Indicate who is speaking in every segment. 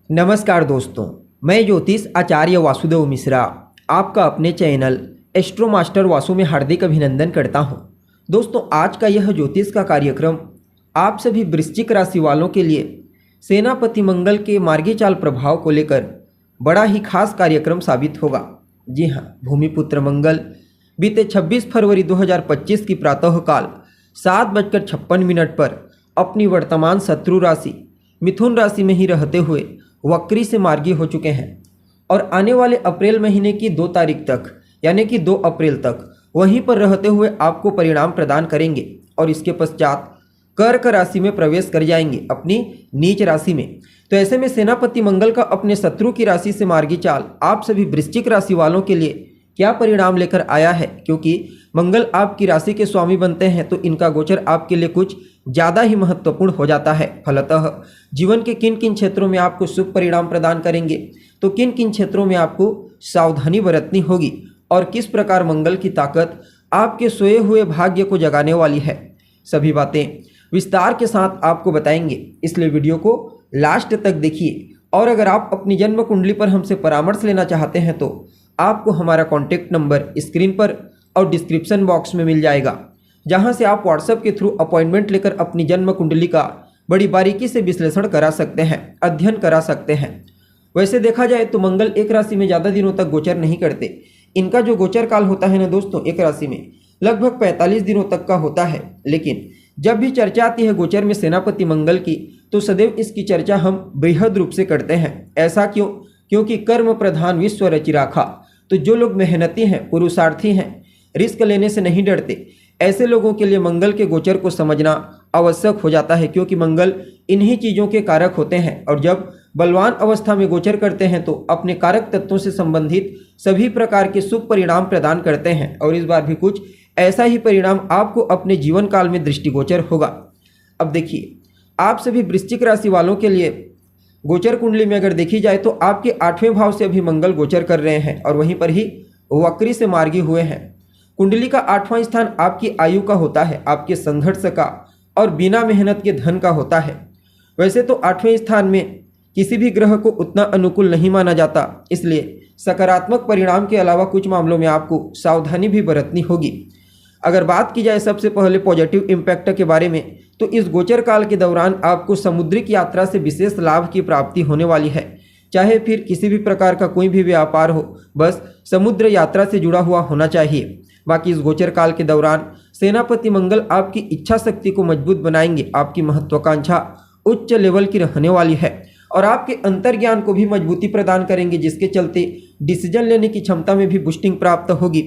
Speaker 1: नमस्कार दोस्तों, मैं ज्योतिष आचार्य वासुदेव मिश्रा आपका अपने चैनल एस्ट्रो मास्टर वासु में हार्दिक अभिनंदन करता हूं। दोस्तों, आज का यह ज्योतिष का कार्यक्रम आप सभी वृश्चिक राशि वालों के लिए सेनापति मंगल के मार्गी चाल प्रभाव को लेकर बड़ा ही खास कार्यक्रम साबित होगा। जी हां, भूमिपुत्र मंगल बीते 26 फरवरी 2025 की प्रातःकाल 7:56 पर अपनी वर्तमान शत्रु राशि मिथुन राशि में ही रहते हुए वक्री से मार्गी हो चुके हैं और आने वाले अप्रैल महीने की 2 तारीख तक यानी कि 2 अप्रैल तक वहीं पर रहते हुए आपको परिणाम प्रदान करेंगे और इसके पश्चात कर्क राशि में प्रवेश कर जाएंगे अपनी नीच राशि में। तो ऐसे में सेनापति मंगल का अपने शत्रु की राशि से मार्गी चाल आप सभी वृश्चिक राशि वालों के लिए क्या परिणाम लेकर आया है, क्योंकि मंगल आपकी राशि के स्वामी बनते हैं तो इनका गोचर आपके लिए कुछ ज़्यादा ही महत्वपूर्ण हो जाता है। फलतः जीवन के किन किन क्षेत्रों में आपको शुभ परिणाम प्रदान करेंगे, तो किन किन क्षेत्रों में आपको सावधानी बरतनी होगी और किस प्रकार मंगल की ताकत आपके सोए हुए भाग्य को जगाने वाली है, सभी बातें विस्तार के साथ आपको बताएंगे। इसलिए वीडियो को लास्ट तक देखिए और अगर आप अपनी जन्म कुंडली पर हमसे परामर्श लेना चाहते हैं तो आपको हमारा कॉन्टैक्ट नंबर स्क्रीन पर और डिस्क्रिप्शन बॉक्स में मिल जाएगा, जहां से आप व्हाट्सएप के थ्रू अपॉइंटमेंट लेकर अपनी जन्म कुंडली का बड़ी बारीकी से विश्लेषण करा सकते हैं, अध्ययन करा सकते हैं। वैसे देखा जाए तो मंगल एक राशि में ज़्यादा दिनों तक गोचर नहीं करते। इनका जो गोचर काल होता है ना दोस्तों, एक राशि में लगभग 45 दिनों तक का होता है। लेकिन जब भी चर्चा आती है गोचर में सेनापति मंगल की तो सदैव इसकी चर्चा हम बेहद रूप से करते हैं। ऐसा क्यों? क्योंकि कर्म प्रधान विश्व रचि राखा। तो जो लोग मेहनती हैं, पुरुषार्थी हैं, रिस्क लेने से नहीं डरते, ऐसे लोगों के लिए मंगल के गोचर को समझना आवश्यक हो जाता है, क्योंकि मंगल इन्हीं चीज़ों के कारक होते हैं और जब बलवान अवस्था में गोचर करते हैं तो अपने कारक तत्वों से संबंधित सभी प्रकार के शुभ परिणाम प्रदान करते हैं। और इस बार भी कुछ ऐसा ही परिणाम आपको अपने जीवन काल में दृष्टिगोचर होगा। अब देखिए, आप सभी वृश्चिक राशि वालों के लिए गोचर कुंडली में अगर देखी जाए तो आपके 8वें भाव से अभी मंगल गोचर कर रहे हैं और वहीं पर ही वक्री से मार्गी हुए हैं। कुंडली का 8वां स्थान आपकी आयु का होता है, आपके संघर्ष का और बिना मेहनत के धन का होता है। वैसे तो 8वें स्थान में किसी भी ग्रह को उतना अनुकूल नहीं माना जाता, इसलिए सकारात्मक परिणाम के अलावा कुछ मामलों में आपको सावधानी भी बरतनी होगी। अगर बात की जाए सबसे पहले पॉजिटिव इम्पैक्ट के बारे में, तो इस गोचर काल के दौरान आपको समुद्रिक यात्रा से विशेष लाभ की प्राप्ति होने वाली है। चाहे फिर किसी भी प्रकार का कोई भी व्यापार हो, बस समुद्र यात्रा से जुड़ा हुआ होना चाहिए। बाकी इस गोचर काल के दौरान सेनापति मंगल आपकी इच्छा शक्ति को मजबूत बनाएंगे, आपकी महत्वाकांक्षा उच्च लेवल की रहने वाली है और आपके अंतर्ज्ञान को भी मजबूती प्रदान करेंगे, जिसके चलते डिसीजन लेने की क्षमता में भी बूस्टिंग प्राप्त होगी।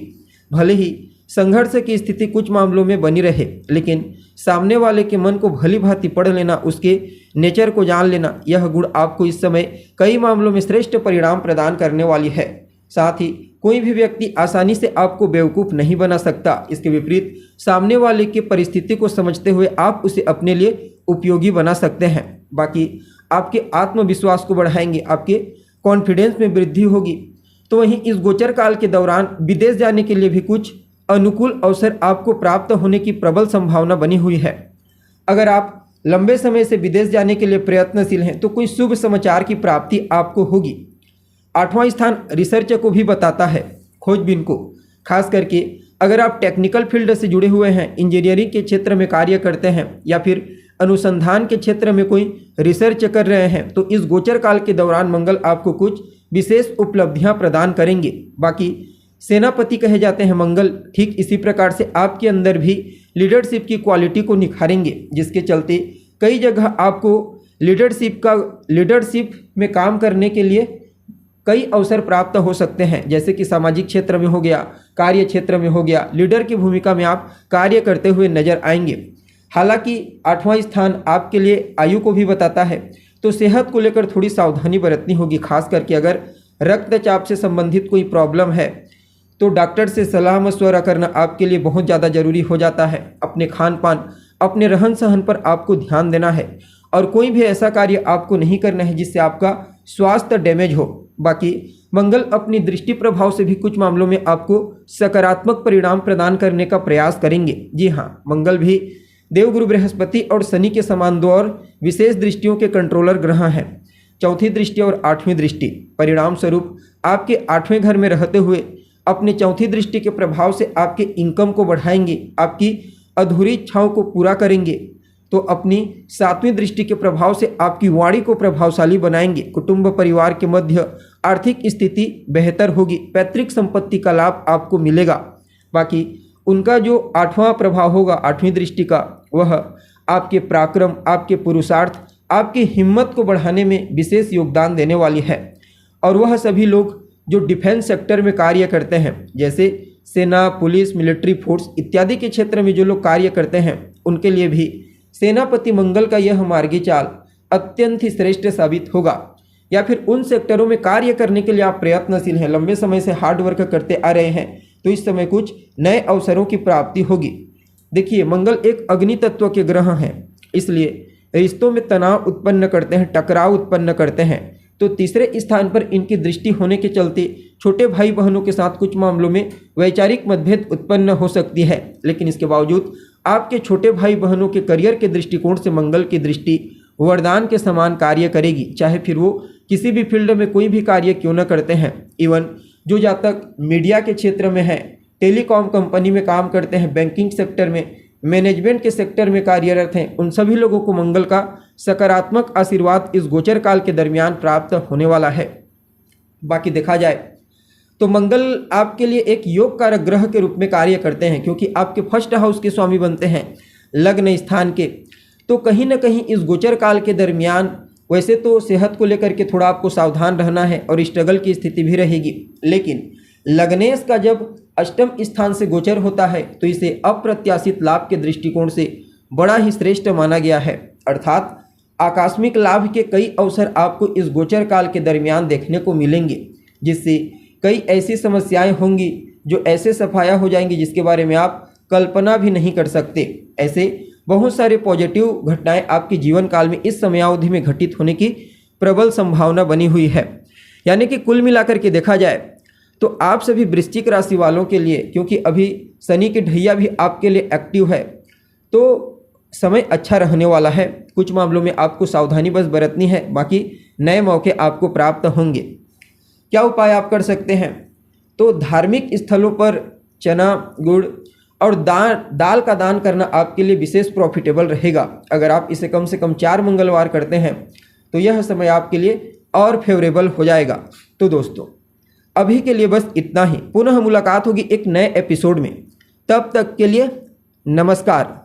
Speaker 1: भले ही संघर्ष की स्थिति कुछ मामलों में बनी रहे, लेकिन सामने वाले के मन को भली भांति पढ़ लेना, उसके नेचर को जान लेना, यह गुण आपको इस समय कई मामलों में श्रेष्ठ परिणाम प्रदान करने वाली है। साथ ही कोई भी व्यक्ति आसानी से आपको बेवकूफ़ नहीं बना सकता। इसके विपरीत सामने वाले की परिस्थिति को समझते हुए आप उसे अपने लिए उपयोगी बना सकते हैं। बाकी आपके आत्मविश्वास को बढ़ाएंगे, आपके कॉन्फिडेंस में वृद्धि होगी। तो वहीं इस गोचर काल के दौरान विदेश जाने के लिए भी कुछ अनुकूल अवसर आपको प्राप्त होने की प्रबल संभावना बनी हुई है। अगर आप लंबे समय से विदेश जाने के लिए प्रयत्नशील हैं तो कोई शुभ समाचार की प्राप्ति आपको होगी। 8वां स्थान रिसर्च को भी बताता है, खोजबीन को। खास करके अगर आप टेक्निकल फील्ड से जुड़े हुए हैं, इंजीनियरिंग के क्षेत्र में कार्य करते हैं या फिर अनुसंधान के क्षेत्र में कोई रिसर्च कर रहे हैं, तो इस गोचर काल के दौरान मंगल आपको कुछ विशेष उपलब्धियां प्रदान करेंगे। बाकी सेनापति कहे जाते हैं मंगल, ठीक इसी प्रकार से आपके अंदर भी लीडरशिप की क्वालिटी को निखारेंगे, जिसके चलते कई जगह आपको लीडरशिप में काम करने के लिए कई अवसर प्राप्त हो सकते हैं, जैसे कि सामाजिक क्षेत्र में हो गया, कार्य क्षेत्र में हो गया। लीडर की भूमिका में आप कार्य करते हुए नजर आएंगे। हालांकि 8वां स्थान आपके लिए आयु को भी बताता है, तो सेहत को लेकर थोड़ी सावधानी बरतनी होगी। खास करके अगर रक्तचाप से संबंधित कोई प्रॉब्लम है तो डॉक्टर से सलाह मशवरा करना आपके लिए बहुत ज़्यादा जरूरी हो जाता है। अपने खान पान, अपने रहन सहन पर आपको ध्यान देना है और कोई भी ऐसा कार्य आपको नहीं करना है जिससे आपका स्वास्थ्य डैमेज हो। बाकी मंगल अपनी दृष्टि प्रभाव से भी कुछ मामलों में आपको सकारात्मक परिणाम प्रदान करने का प्रयास करेंगे। जी हाँ, मंगल भी देवगुरु बृहस्पति और शनि के समान 2 और विशेष दृष्टियों के कंट्रोलर ग्रह हैं। चौथी दृष्टि और आठवीं दृष्टि। परिणाम स्वरूप आपके आठवें घर में रहते हुए अपने चौथी दृष्टि के प्रभाव से आपके इनकम को बढ़ाएंगे, आपकी अधूरी इच्छाओं को पूरा करेंगे। तो अपनी सातवीं दृष्टि के प्रभाव से आपकी वाणी को प्रभावशाली बनाएंगे। कुटुंब परिवार के मध्य आर्थिक स्थिति बेहतर होगी, पैतृक संपत्ति का लाभ आपको मिलेगा। बाकी उनका जो आठवां प्रभाव होगा आठवीं दृष्टि का, वह आपके पराक्रम, आपके पुरुषार्थ, आपकी हिम्मत को बढ़ाने में विशेष योगदान देने वाली है। और वह सभी लोग जो डिफेंस सेक्टर में कार्य करते हैं, जैसे सेना, पुलिस, मिलिट्री फोर्स इत्यादि के क्षेत्र में जो लोग कार्य करते हैं, उनके लिए भी सेनापति मंगल का यह मार्गी चाल अत्यंत ही श्रेष्ठ साबित होगा। या फिर उन सेक्टरों में कार्य करने के लिए आप प्रयत्नशील हैं, लंबे समय से हार्ड वर्क करते आ रहे हैं, तो इस समय कुछ नए अवसरों की प्राप्ति होगी। देखिए, मंगल एक अग्नि तत्व के ग्रह हैं, इसलिए रिश्तों में तनाव उत्पन्न करते हैं, टकराव उत्पन्न करते हैं। तो तीसरे स्थान पर इनकी दृष्टि होने के चलते छोटे भाई बहनों के साथ कुछ मामलों में वैचारिक मतभेद उत्पन्न हो सकती है, लेकिन इसके बावजूद आपके छोटे भाई बहनों के करियर के दृष्टिकोण से मंगल की दृष्टि वरदान के समान कार्य करेगी, चाहे फिर वो किसी भी फील्ड में कोई भी कार्य क्यों न करते हैं। इवन जो जातक मीडिया के क्षेत्र में है, टेलीकॉम कंपनी में काम करते हैं, बैंकिंग सेक्टर में, मैनेजमेंट के सेक्टर में कार्यरत हैं, उन सभी लोगों को मंगल का सकारात्मक आशीर्वाद इस गोचर काल के दरमियान प्राप्त होने वाला है। बाकी देखा जाए तो मंगल आपके लिए एक योग कारक ग्रह के रूप में कार्य करते हैं, क्योंकि आपके फर्स्ट हाउस के स्वामी बनते हैं लग्न स्थान के। तो कहीं ना कहीं इस गोचर काल के दरमियान वैसे तो सेहत को लेकर के थोड़ा आपको सावधान रहना है और स्ट्रगल की स्थिति भी रहेगी, लेकिन लग्नेश का जब अष्टम स्थान से गोचर होता है तो इसे अप्रत्याशित लाभ के दृष्टिकोण से बड़ा ही श्रेष्ठ माना गया है। अर्थात आकस्मिक लाभ के कई अवसर आपको इस गोचर काल के दरमियान देखने को मिलेंगे, जिससे कई ऐसी समस्याएं होंगी जो ऐसे सफाया हो जाएंगी जिसके बारे में आप कल्पना भी नहीं कर सकते। ऐसे बहुत सारे पॉजिटिव घटनाएं आपके जीवन काल में इस समयावधि में घटित होने की प्रबल संभावना बनी हुई है। यानी कि कुल मिलाकर के देखा जाए तो आप सभी वृश्चिक राशि वालों के लिए, क्योंकि अभी शनि की ढैया भी आपके लिए एक्टिव है, तो समय अच्छा रहने वाला है। कुछ मामलों में आपको सावधानी बस बरतनी है, बाकी नए मौके आपको प्राप्त होंगे। क्या उपाय आप कर सकते हैं? तो धार्मिक स्थलों पर चना, गुड़ और दाल का दान करना आपके लिए विशेष प्रॉफिटेबल रहेगा। अगर आप इसे कम से कम 4 मंगलवार करते हैं तो यह समय आपके लिए और फेवरेबल हो जाएगा। तो दोस्तों, अभी के लिए बस इतना ही। पुनः मुलाकात होगी एक नए एपिसोड में। तब तक के लिए नमस्कार।